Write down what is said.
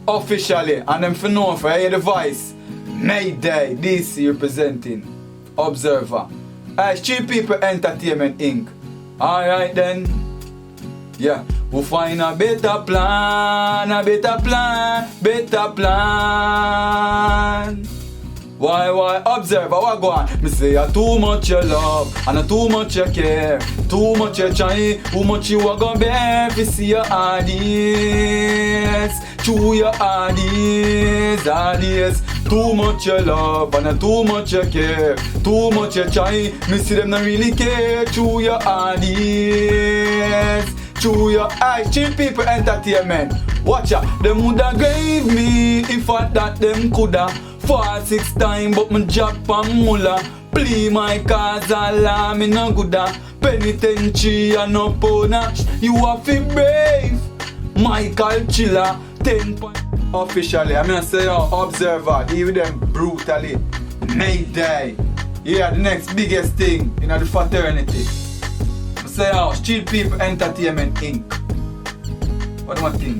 officially, and them for know for hear the voice. Maydday DC representing Observer. Street People Entertainment Inc. Alright then. Yeah, we'll find a better plan, better plan. Why, Observer, what go on? Me say you too much you love, and too much you care, too much you try, too much you are gonna bear. If you see your ideas, chew your ideas. Too much you love, and too much you care, too much you try. Me see them not really care, chew your ideas. Chew your eyes, Street People Entertainment. Watch out, them woulda gave me if I that them coulda. 4-6 times, but me job and mullah. Play my cause alarm, me no gooda. Penitentiary and no pona. You have to brave, Michael Chiller. 10 point. Officially, I'm gonna say Observer, deal with them brutally. Maydday. Yeah, the next biggest thing in the fraternity. I say Street People Entertainment Inc. What do you think?